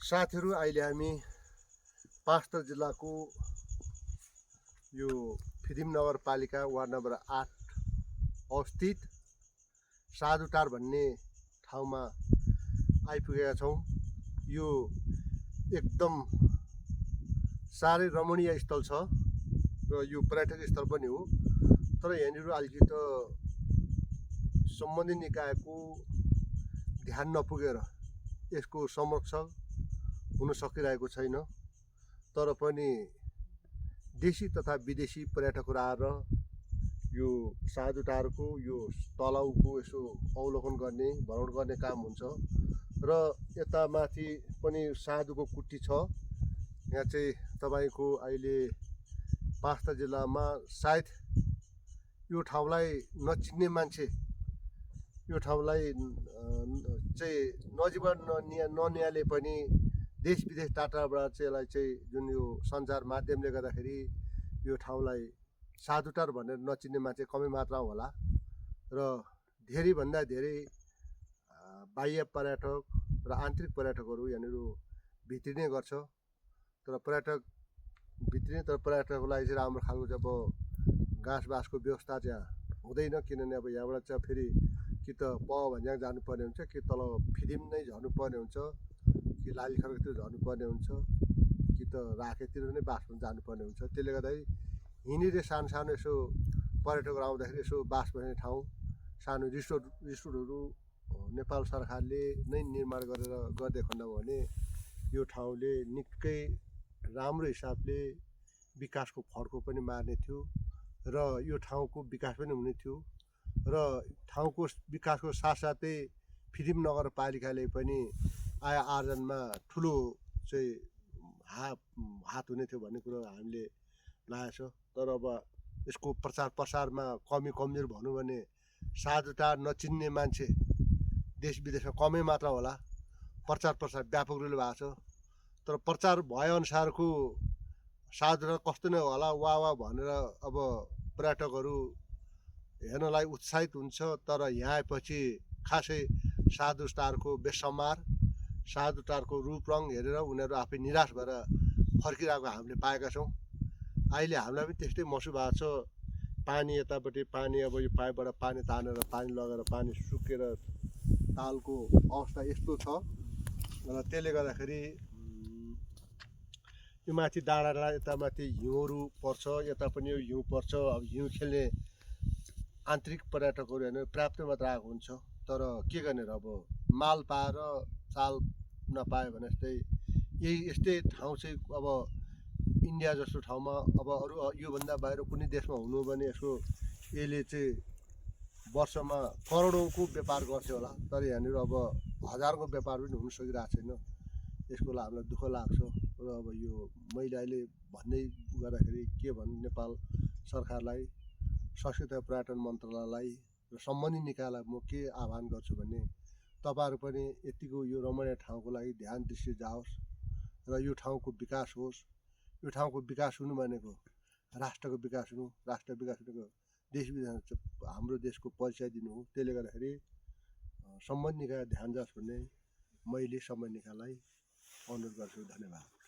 साथीहरू अहिले हामी पाँचथर जिल्लाको यो फिदिम नगरपालिका वार्ड नम्बर 8 अवस्थित साधुटार भन्ने ठाउँमा आइपुगेका छौँ। यो एकदम साह्रै रमणीय स्थल छ र यो पर्यटक स्थल पनि हो। तर यहाँनिर अलिकति सम्बन्धित निकायको ध्यान नपुगेर यसको संरक्षण हुन सकिरहेको छैन। तर पनि देशी तथा विदेशी पर्यटकहरू आएर यो साधुटारको यो तलाउको यसो अवलोकन गर्ने भ्रमण गर्ने काम हुन्छ। र यता माथि पनि साधुको कुटी छ। यहाँ चाहिँ तपाईको अहिले पाँचथर जिल्लामा सायद यो ठाउँलाई नचिन्ने मान्छे यो ठाउँलाई चाहिँ नजिकबाट ननियाले पनि देश विदेश टाढाबाट चाहिँ यसलाई चाहिँ जुन यो सञ्चार माध्यमले गर्दाखेरि यो ठाउँलाई साधुटार भनेर नचिन्ने मान्छे कमै मात्रामा होला। र धेरैभन्दा धेरै बाह्य पर्यटक र आन्तरिक पर्यटकहरू यहाँनिर भित्रिने गर्छ। तर पर्यटकलाई चाहिँ राम्रो खालको चाहिँ अब घाँस बाँसको व्यवस्था चाहिँ हुँदैन। किनभने अब यहाँबाट चाहिँ फेरि कि त भन्ज्याङ जानुपर्ने हुन्छ, कि तल फिदिम नै झर्नुपर्ने हुन्छ, कि लालीखर्कतिर झर्नुपर्ने हुन्छ, कि त राखेतिर नै बास जानुपर्ने हुन्छ। त्यसले गर्दाखेरि यहीँनिर सानो सानो यसो पर्यटकहरू आउँदाखेरि यसो बास बस्ने ठाउँ सानो रिसोर्टहरू नेपाल सरकारले नै निर्माण गरेर गरिदिएको खण्ड हो भने यो ठाउँले निकै राम्रो हिसाबले विकासको फड्को पनि मार्ने थियो र यो ठाउँको विकास पनि हुने थियो। र ठाउँको विकासको साथसाथै फिदिम नगरपालिकाले पनि आय आर्जनमा ठुलो चाहिँ हात हुने थियो भन्ने कुरो हामीले लागेको छ। तर अब यसको प्रचार प्रसारमा कमजोर भनौँ भने साधुटार नचिन्ने मान्छे देश विदेशमा कमै मात्रा होला। प्रचार प्रसार व्यापक रूपले भएको छ। तर प्रचार भएअनुसारको साधुटार कस्तो नै होला वाह भनेर अब पर्यटकहरू हेर्नलाई उत्साहित हुन्छ। तर यहाँ आएपछि खासै साधुटारको बेसमार साधुटारको रूपरङ हेरेर उनीहरू आफै निराश भएर फर्किरहेको हामीले पाएका छौँ। अहिले हामीलाई पनि त्यस्तै महसुस भएको छ। पानी यतापट्टि पानी अब यो पाइपबाट पानी तानेर पानी लगेर पानी सुकेर तालको अवस्था यस्तो छ। र त्यसले गर्दाखेरि यो माथि डाँडा यता माथि हिउँहरू पर्छ, यता पनि यो हिउँ पर्छ। अब हिउँ खेल्ने आन्तरिक पर्यटकहरू हेर्नु पर्याप्त मात्रा आएको हुन्छ। तर के गर्ने र अब माल पाएर चाल नपायो भने यस्तै ठाउँ चाहिँ अब इन्डिया जस्तो ठाउँमा अब अरू योभन्दा बाहिर कुनै देशमा हुनु भने यसले चाहिँ वर्षमा करोडौँको व्यापार गर्थ्यो होला। तर यहाँनिर अब हजारको व्यापार पनि हुन सकिरहेको छैन। यसको लागि हामीलाई दुःख लाग्छ। र अब यो मैले अहिले भन्दै गर्दाखेरि के भन्नु, नेपाल सरकारलाई, संस्कृति तथा पर्यटन मन्त्रालयलाई र सम्बन्धित निकायलाई म के आह्वान गर्छु भने तपाईँहरू पनि यतिको यो रमणीय ठाउँको लागि ध्यान दृष्टि जाओस् र यो ठाउँको विकास होस्। यो ठाउँको विकास हुनु भनेको राष्ट्रको विकास हुनु, राष्ट्र विकास भनेको देश विदेश हाम्रो देशको परिचय दिनु हो। त्यसले गर्दाखेरि सम्बन्धित निकाय ध्यान जाओस् भन्ने मैले सम्बन्धित निकायलाई अनुरोध गर्छु। धन्यवाद।